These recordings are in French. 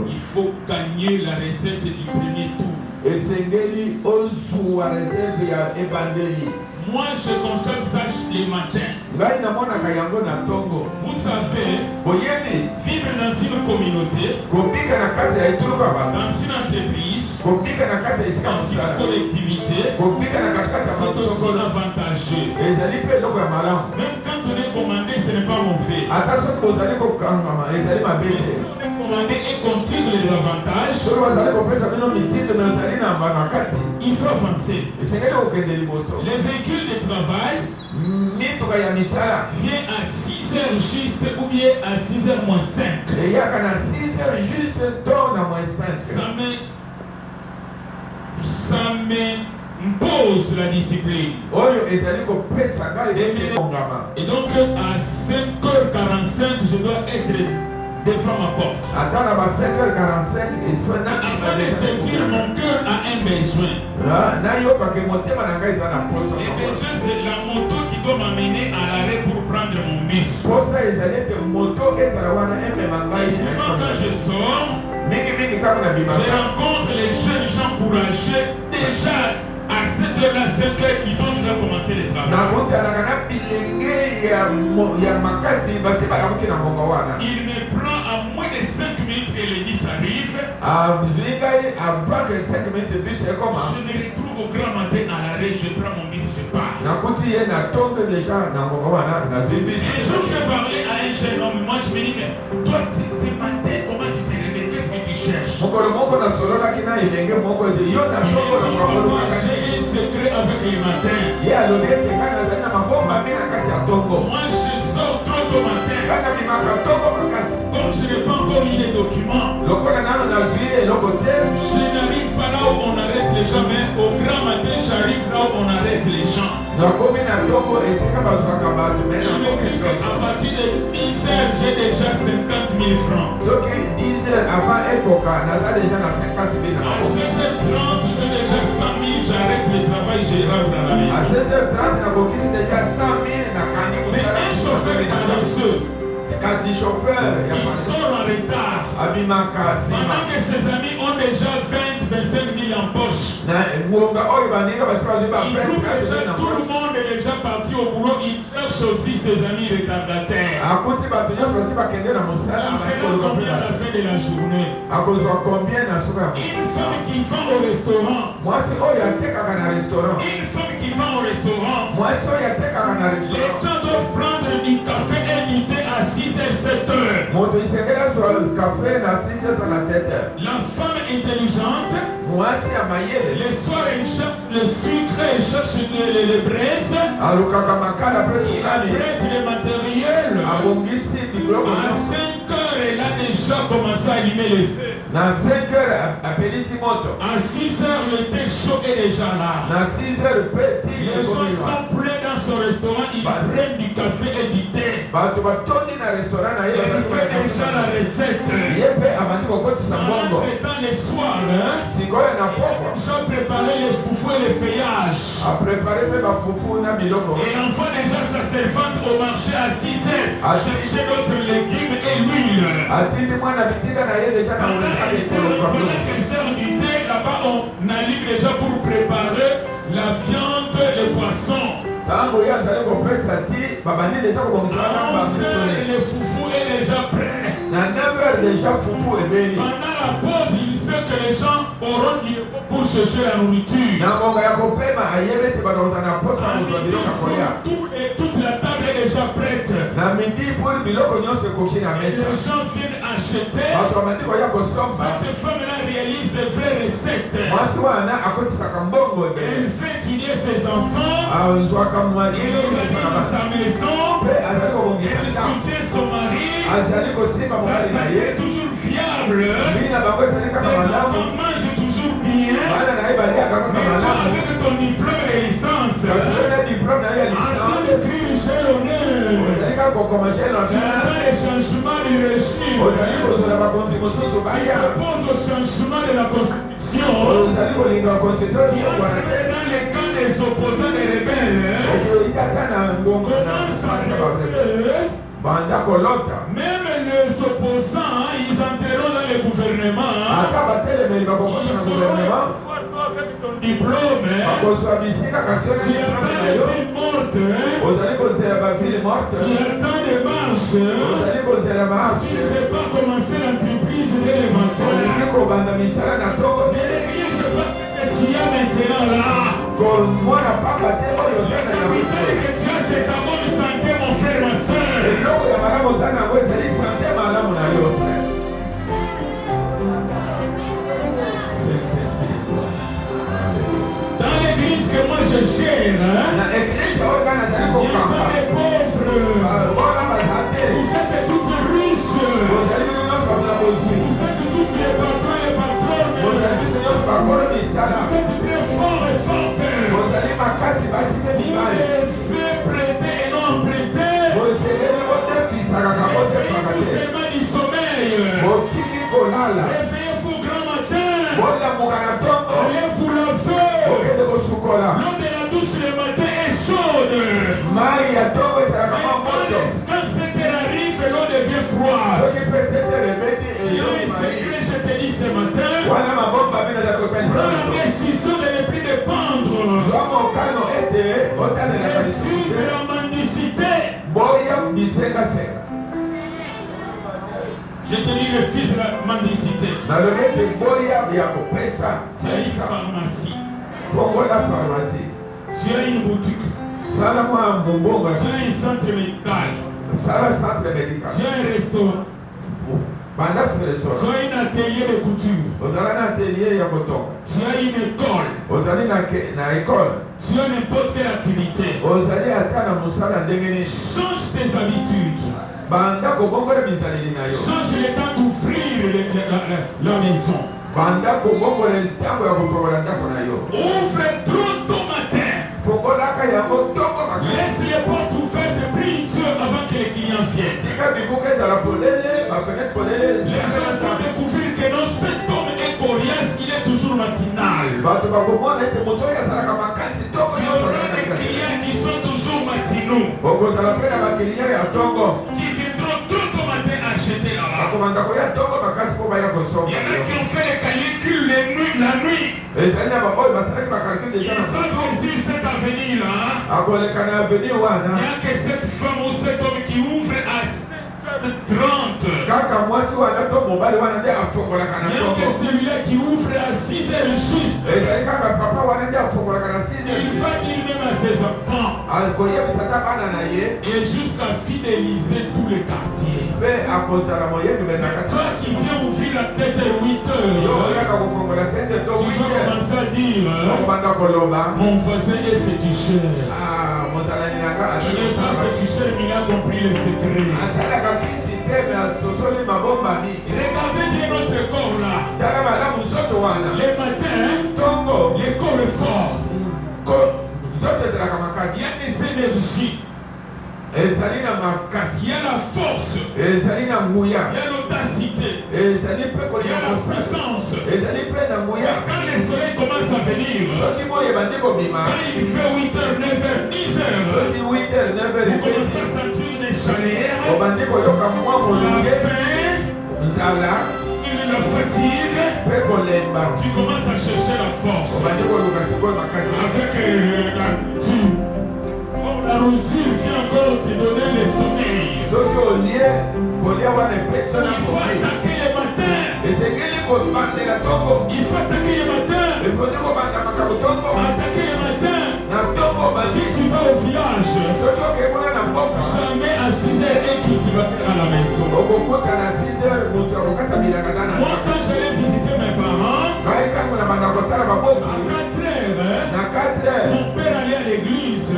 Il faut gagner la recette du premier tour. Moi, je constate ça les matins. Vous savez, vivre dans une communauté, dans une entreprise, dans une collectivité, c'est aussi avantageux. Même quand on est commandé, ce n'est pas mauvais. Mais si on est commandé et qu'on tire les avantages, il faut avancer. Les véhicules de travail viennent à 6h juste ou bien à 6h moins 5. Ça m'impose la discipline. Et donc à 5h45, je dois être devant ma porte. Afin de sentir mon cœur a un besoin. Le besoin, c'est la moto qui doit m'amener à l'arrêt pour prendre mon bus. Et souvent quand je sors, je rencontre les jeunes gens courageux. Déjà à 7h, 5h, ils ont déjà commencé le travail. Il me prend à moins de 5 minutes et le bus arrive. Je me retrouve au grand matin à l'arrêt, je prends mon bus, je pars. Un jour, je parlais à un jeune homme, moi je me dis, mais toi, ce matin, comment tu te réveilles? Qu'est-ce que tu cherches? J'ai un secret avec les matins. Moi, je sors trop tôt matin. Comme je n'ai pas encore lu les documents, je n'arrive pas là où on arrête les gens, mais au grand matin, j'arrive là où on arrête les gens. Il me dit qu'à partir de 10h, j'ai déjà 50 000 francs. À 16h30, j'ai déjà 100 000, j'arrête le travail, je rentre à la maison. Mais un chauffeur paresseux, il sort en retard. Pendant que ses amis ont déjà 20-25 000 en poche. Il trouve déjà tout le monde est déjà parti au boulot. Il cherche aussi ses amis retardataires. Il fera combien à la fin de la journée? Une femme qui vend au restaurant. Une femme qui vend au restaurant. Les gens doivent prendre du café et du thé à 6h, 7h. La femme intelligente, le soir elle cherche le sucre, elle cherche les braises, elle prête le matériel. À 5h, elle a déjà commencé à allumer les feux. À 6h, le thé chaud est déjà là. Les gens sont pleins dans ce restaurant, ils prennent du café et du thé. Il fait déjà la recette. Dans les soirs, j'ai préparé les foufous et les feuillages. Et envoie déjà sa servante au marché à 6h chercher d'autres légumes et l'huile. Pendant qu'elle sert du thé, là-bas on allume déjà pour préparer la viande, les poissons. À 11h, le foufou est déjà prêt. Pendant la pause, il sait que les gens auront du repos pour chercher la nourriture. Toute la table est déjà prête. Les gens viennent acheter. Cette femme-là réalise des vraies recettes. Elle fait étudier ses enfants. Elle organise sa maison. Elle soutient son mari. Sa santé est toujours fiable. Ses enfants mangent toujours bien. Mais toi, avec ton diplôme de licence, en train d'écrire chez l'honneur, tu attends les changements du régime. Tu proposes au changement de la Constitution. Tu entres dans les camps des opposants des rebelles. Comment ça se fait Même les opposants, ils entreront dans le gouvernement. Ils seront avec ton diplôme. Tu attends les mortes. Tu attends des marches. Tu ne fais pas commencer l'entreprise dès le matin. Mais l'église, je pense que tu as maintenant là. Que tu as cette bonne santé, mon frère, ma soeur. Dans l'église que moi je gère, il n'y a pas de pauvres. Vous êtes toutes riches. Vous êtes tous les patrons et les patronnes. Vous êtes très forts et fortes. Vous devez prêter et non prêter. Vous seulement du sommeil. Réveillez-vous grand matin. Allez-vous laver. L'eau de la douche le matin est chaude. Mais quand cette heure arrive, l'eau devient froide. Il y a un secret, je te dis ce matin. Prends la décision de ne plus dépendre. Refuse la mendicité. Je te dis le fils de la mendicité. C'est une pharmacie. Tu as une boutique. Tu as un centre médical. Tu as un restaurant. Tu as un atelier de couture. Tu as une école. Tu as n'importe quelle activité. Change tes habitudes. Change le temps d'ouvrir la maison. Ouvre trop tôt matin. Laisse les portes ouvertes, prie Dieu avant que les clients viennent. Les gens vont découvrir que non, cet homme est coriace, il est toujours matinal. Il y aura des clients qui sont toujours matinaux. Qui viendront trop tôt matin acheter là-bas. Il y en a qui ont fait les calculs la nuit. Ils savent que sur cet avenir-là, il n'y a que cette femme ou cet homme qui ouvre à 7h30. Il n'y a que celui-là qui ouvre à 6h juste. Il va dire même à ses enfants. Et jusqu'à fidéliser tout le quartier. Toi qui viens ouvrir la tête à 8h, tu vas commencer à dire mon voisin est féticheur. Il n'est pas féticheur, mais il a compris le secret. Regardez bien notre corps là. Les matins, les corps est fort. Il y a des énergies. Il y a la force. Il y a l'audacité. Il y a la puissance. Mais quand le soleil commence à venir, quand il fait 8h, 9h, 10h, vous commencez à sentir des chaleurs, la fatigue, tu commences à chercher la force. Avec la routine vient encore te donner le sommeil. Il faut attaquer les matins. Il faut attaquer les matins. Attaquer les matins. Si tu vas au village, jamais à 6h et tu vas à la maison. Moi, quand j'allais visiter mes parents, à 4h, mon père allait à l'église.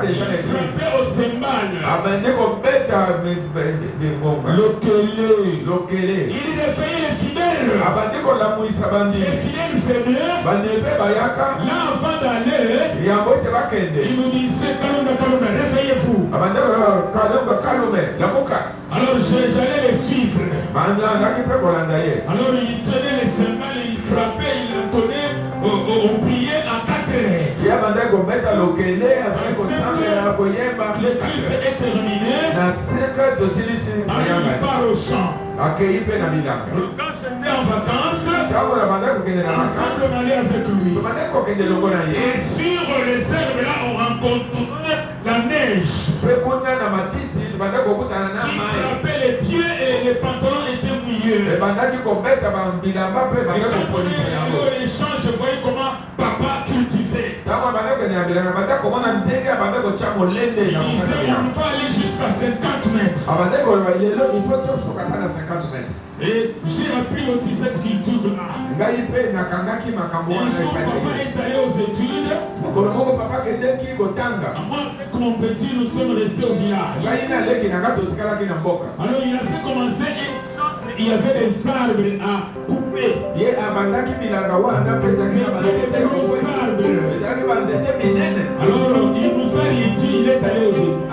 Il frappait au cymbale. Il réveillait les fidèles. Les fidèles venaient. Là, avant d'aller, il nous disait Kalumba, réveillez-vous. Alors j'allais les suivre. Alors il tenait les cymbales, il frappait, il entonnait, on priait à 4h. À 5h, le culte est terminé, il part au champ. Quand j'étais en vacances, ensemble on allait avec lui. Et sur les herbes là, on rencontre la neige qui frappait les pieds et les pantalons étaient mouillés. Et quand on est allé au champ, je voyais comment papa cultivait. Il disait, on va aller jusqu'à 50 mètres. Et j'ai appris aussi cette culture-là. Un jour, papa est allé aux études. Moi, avec mon petit, nous sommes restés au village. Alors, il a fait commencer un champ. Il y avait des arbres à couper. Alors, il nous a dit, il est allé aux études.